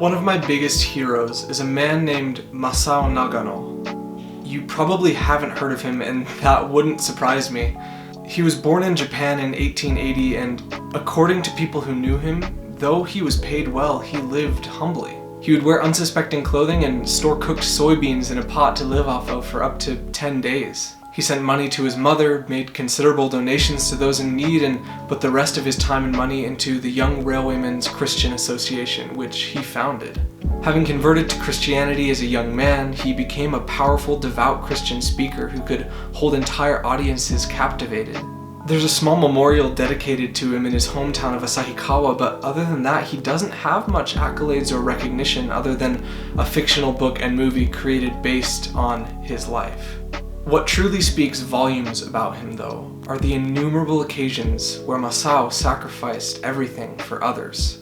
One of my biggest heroes is a man named Masao Nagano. You probably haven't heard of him, and that wouldn't surprise me. He was born in Japan in 1880, and according to people who knew him, though he was paid well, he lived humbly. He would wear unsuspecting clothing and store cooked soybeans in a pot to live off of for up to 10 days. He sent money to his mother, made considerable donations to those in need, and put the rest of his time and money into the Young Railwaymen's Christian Association, which he founded. Having converted to Christianity as a young man, he became a powerful, devout Christian speaker who could hold entire audiences captivated. There's a small memorial dedicated to him in his hometown of Asahikawa, but other than that, he doesn't have much accolades or recognition other than a fictional book and movie created based on his life. What truly speaks volumes about him, though, are the innumerable occasions where Masao sacrificed everything for others.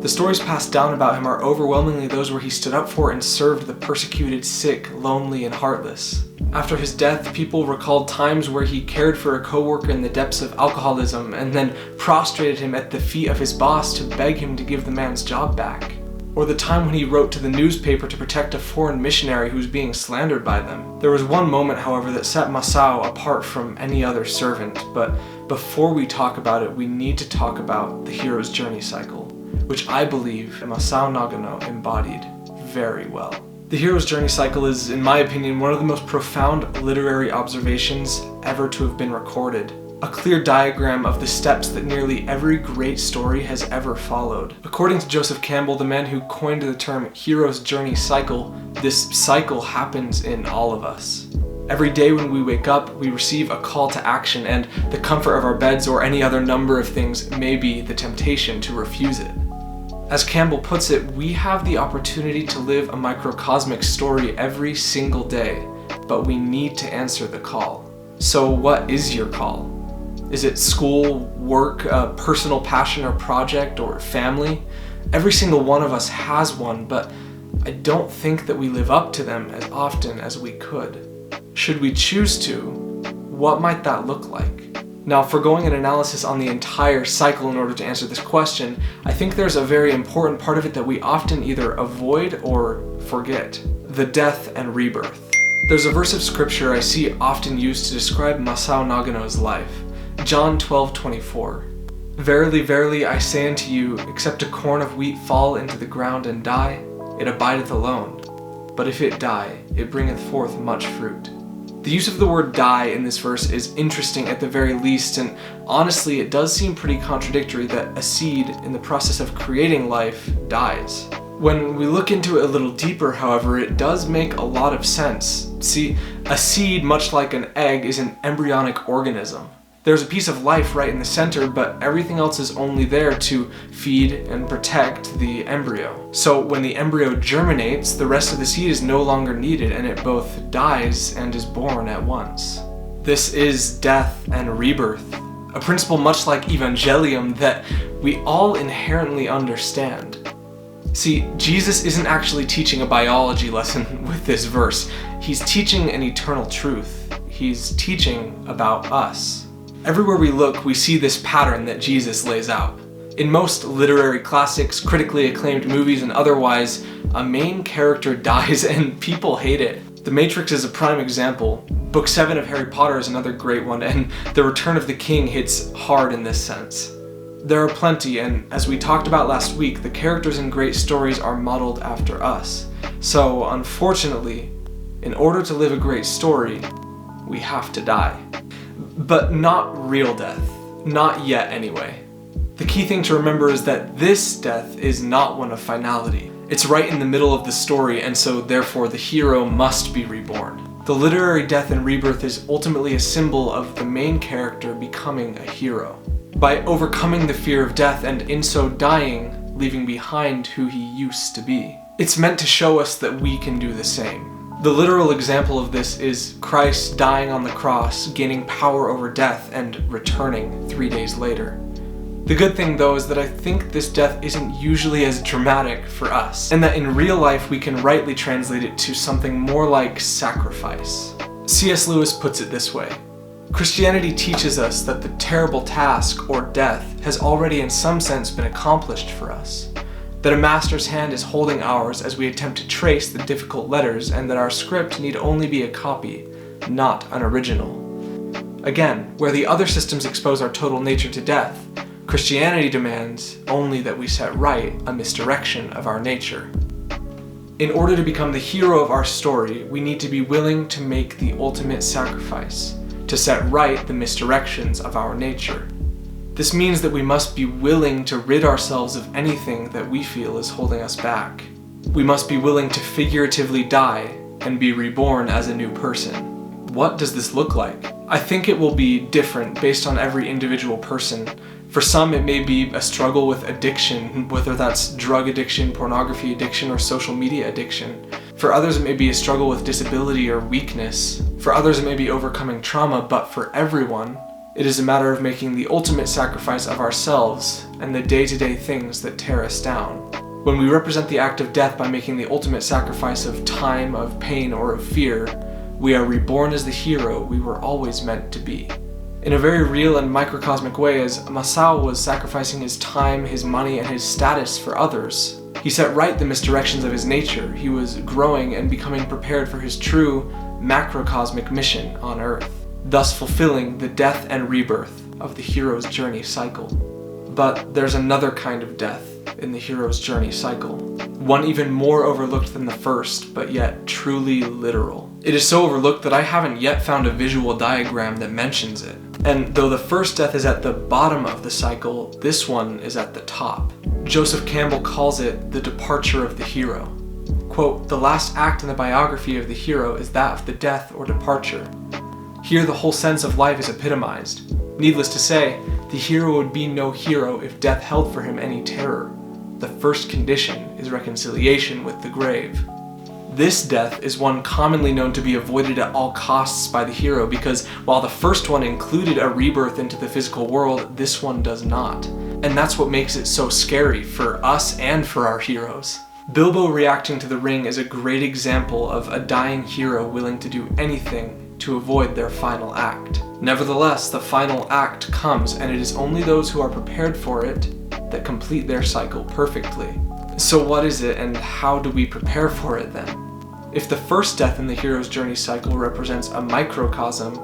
The stories passed down about him are overwhelmingly those where he stood up for and served the persecuted, sick, lonely, and heartless. After his death, people recalled times where he cared for a coworker in the depths of alcoholism and then prostrated him at the feet of his boss to beg him to give the man's job back. Or the time when he wrote to the newspaper to protect a foreign missionary who was being slandered by them. There was one moment, however, that set Masao apart from any other servant, but before we talk about it, we need to talk about the hero's journey cycle, which I believe Masao Nagano embodied very well. The hero's journey cycle is, in my opinion, one of the most profound literary observations ever to have been recorded. A clear diagram of the steps that nearly every great story has ever followed. According to Joseph Campbell, the man who coined the term hero's journey cycle, this cycle happens in all of us. Every day when we wake up, we receive a call to action, and the comfort of our beds or any other number of things may be the temptation to refuse it. As Campbell puts it, we have the opportunity to live a microcosmic story every single day, but we need to answer the call. So what is your call? Is it school, work, a personal passion or project, or family? Every single one of us has one, but I don't think that we live up to them as often as we could. Should we choose to, what might that look like? Now, foregoing an analysis on the entire cycle in order to answer this question, I think there's a very important part of it that we often either avoid or forget: the death and rebirth. There's a verse of scripture I see often used to describe Masao Nagano's life. John 12:24. Verily, verily, I say unto you, except a corn of wheat fall into the ground and die, it abideth alone. But if it die, it bringeth forth much fruit. The use of the word die in this verse is interesting at the very least, and honestly, it does seem pretty contradictory that a seed in the process of creating life dies. When we look into it a little deeper, however, it does make a lot of sense. See, a seed, much like an egg, is an embryonic organism. There's a piece of life right in the center, but everything else is only there to feed and protect the embryo. So when the embryo germinates, the rest of the seed is no longer needed, and it both dies and is born at once. This is death and rebirth, a principle much like evangelium that we all inherently understand. See, Jesus isn't actually teaching a biology lesson with this verse. He's teaching an eternal truth. He's teaching about us. Everywhere we look, we see this pattern that Jesus lays out. In most literary classics, critically acclaimed movies, and otherwise, a main character dies and people hate it. The Matrix is a prime example. Book 7 of Harry Potter is another great one, and The Return of the King hits hard in this sense. There are plenty, and as we talked about last week, the characters in great stories are modeled after us. So, unfortunately, in order to live a great story, we have to die. But not real death. Not yet, anyway. The key thing to remember is that this death is not one of finality. It's right in the middle of the story, and so therefore the hero must be reborn. The literary death and rebirth is ultimately a symbol of the main character becoming a hero. By overcoming the fear of death and in so dying, leaving behind who he used to be. It's meant to show us that we can do the same. The literal example of this is Christ dying on the cross, gaining power over death, and returning 3 days later. The good thing, though, is that I think this death isn't usually as dramatic for us, and that in real life we can rightly translate it to something more like sacrifice. C.S. Lewis puts it this way: Christianity teaches us that the terrible task, or death, has already in some sense been accomplished for us. that a master's hand is holding ours as we attempt to trace the difficult letters, and that our script need only be a copy, not an original. Again, where the other systems expose our total nature to death, Christianity demands only that we set right a misdirection of our nature. In order to become the hero of our story, we need to be willing to make the ultimate sacrifice, to set right the misdirections of our nature. This means that we must be willing to rid ourselves of anything that we feel is holding us back. We must be willing to figuratively die and be reborn as a new person. What does this look like? I think it will be different based on every individual person. For some, it may be a struggle with addiction, whether that's drug addiction, pornography addiction, or social media addiction. For others, it may be a struggle with disability or weakness. For others, it may be overcoming trauma, but for everyone, it is a matter of making the ultimate sacrifice of ourselves and the day-to-day things that tear us down. When we represent the act of death by making the ultimate sacrifice of time, of pain, or of fear, we are reborn as the hero we were always meant to be. In a very real and microcosmic way, as Masao was sacrificing his time, his money, and his status for others, he set right the misdirections of his nature. He was growing and becoming prepared for his true macrocosmic mission on Earth, thus fulfilling the death and rebirth of the hero's journey cycle. But there's another kind of death in the hero's journey cycle, one even more overlooked than the first, but yet truly literal. It is so overlooked that I haven't yet found a visual diagram that mentions it. And though the first death is at the bottom of the cycle, this one is at the top. Joseph Campbell calls it the departure of the hero. Quote, "The last act in the biography of the hero is that of the death or departure. Here the whole sense of life is epitomized. Needless to say, the hero would be no hero if death held for him any terror. The first condition is reconciliation with the grave." This death is one commonly known to be avoided at all costs by the hero, because while the first one included a rebirth into the physical world, this one does not. And that's what makes it so scary for us and for our heroes. Bilbo reacting to the ring is a great example of a dying hero willing to do anything to avoid their final act. Nevertheless, the final act comes, and it is only those who are prepared for it that complete their cycle perfectly. So what is it, and how do we prepare for it then? If the first death in the hero's journey cycle represents a microcosm,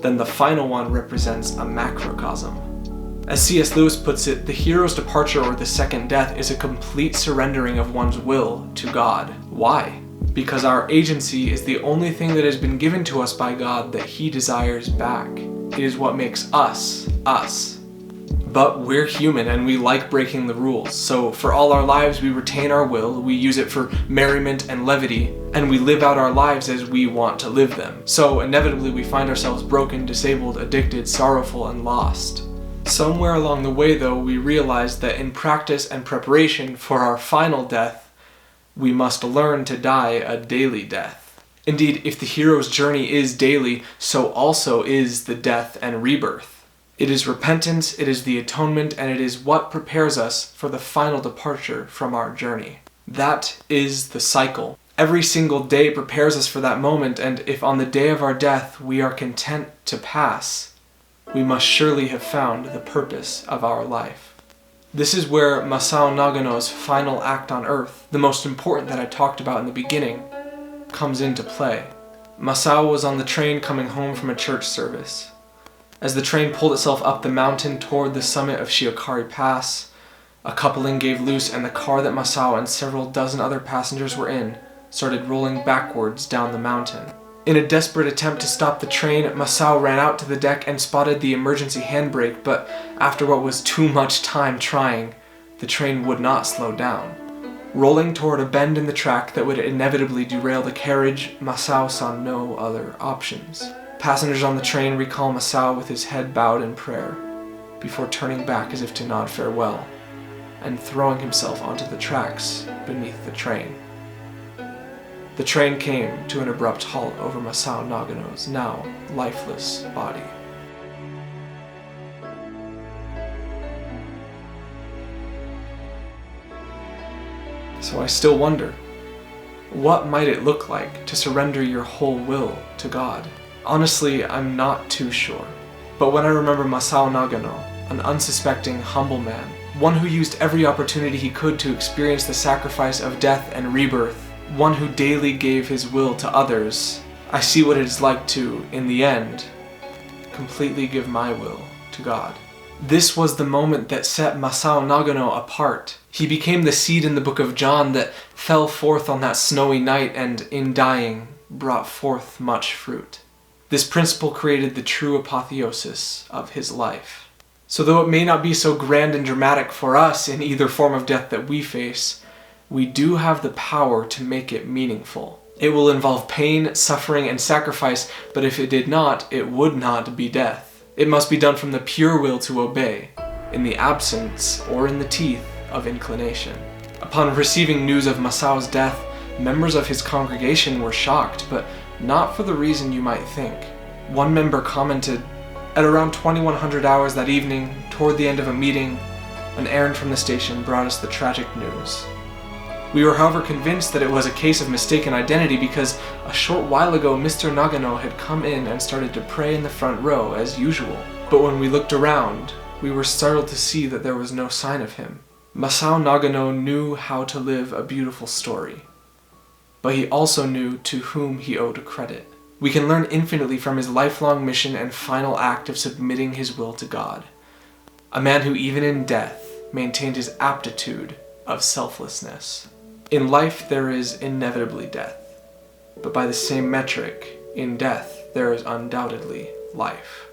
then the final one represents a macrocosm. As C.S. Lewis puts it, the hero's departure, or the second death, is a complete surrendering of one's will to God. Why? Because our agency is the only thing that has been given to us by God that He desires back. It is what makes us, us. But we're human and we like breaking the rules, so for all our lives we retain our will, we use it for merriment and levity, and we live out our lives as we want to live them. So inevitably we find ourselves broken, disabled, addicted, sorrowful, and lost. Somewhere along the way though, we realize that in practice and preparation for our final death, we must learn to die a daily death. Indeed, if the hero's journey is daily, so also is the death and rebirth. It is repentance, it is the atonement, and it is what prepares us for the final departure from our journey. That is the cycle. Every single day prepares us for that moment, and if on the day of our death we are content to pass, we must surely have found the purpose of our life. This is where Masao Nagano's final act on Earth, the most important that I talked about in the beginning, comes into play. Masao was on the train coming home from a church service. As the train pulled itself up the mountain toward the summit of Shiokari Pass, a coupling gave loose, and the car that Masao and several dozen other passengers were in started rolling backwards down the mountain. In a desperate attempt to stop the train, Masao ran out to the deck and spotted the emergency handbrake, but after what was too much time trying, the train would not slow down. Rolling toward a bend in the track that would inevitably derail the carriage, Masao saw no other options. Passengers on the train recall Masao with his head bowed in prayer, before turning back as if to nod farewell, and throwing himself onto the tracks beneath the train. The train came to an abrupt halt over Masao Nagano's now lifeless body. So I still wonder, what might it look like to surrender your whole will to God? Honestly, I'm not too sure. But when I remember Masao Nagano, an unsuspecting, humble man, one who used every opportunity he could to experience the sacrifice of death and rebirth, one who daily gave his will to others. I see what it is like to, in the end, completely give my will to God. This was the moment that set Masao Nagano apart. He became the seed in the book of John that fell forth on that snowy night and, in dying, brought forth much fruit. This principle created the true apotheosis of his life. So though it may not be so grand and dramatic for us in either form of death that we face, we do have the power to make it meaningful. It will involve pain, suffering, and sacrifice, but if it did not, it would not be death. It must be done from the pure will to obey, in the absence or in the teeth of inclination. Upon receiving news of Masao's death, members of his congregation were shocked, but not for the reason you might think. One member commented, "At around 2100 hours that evening, toward the end of a meeting, an errand from the station brought us the tragic news. We were however convinced that it was a case of mistaken identity because a short while ago Mr. Nagano had come in and started to pray in the front row as usual. But when we looked around, we were startled to see that there was no sign of him. Masao Nagano knew how to live a beautiful story, but he also knew to whom he owed credit. We can learn infinitely from his lifelong mission and final act of submitting his will to God. A man who even in death maintained his aptitude of selflessness. In life there is inevitably death, but by the same metric, in death there is undoubtedly life."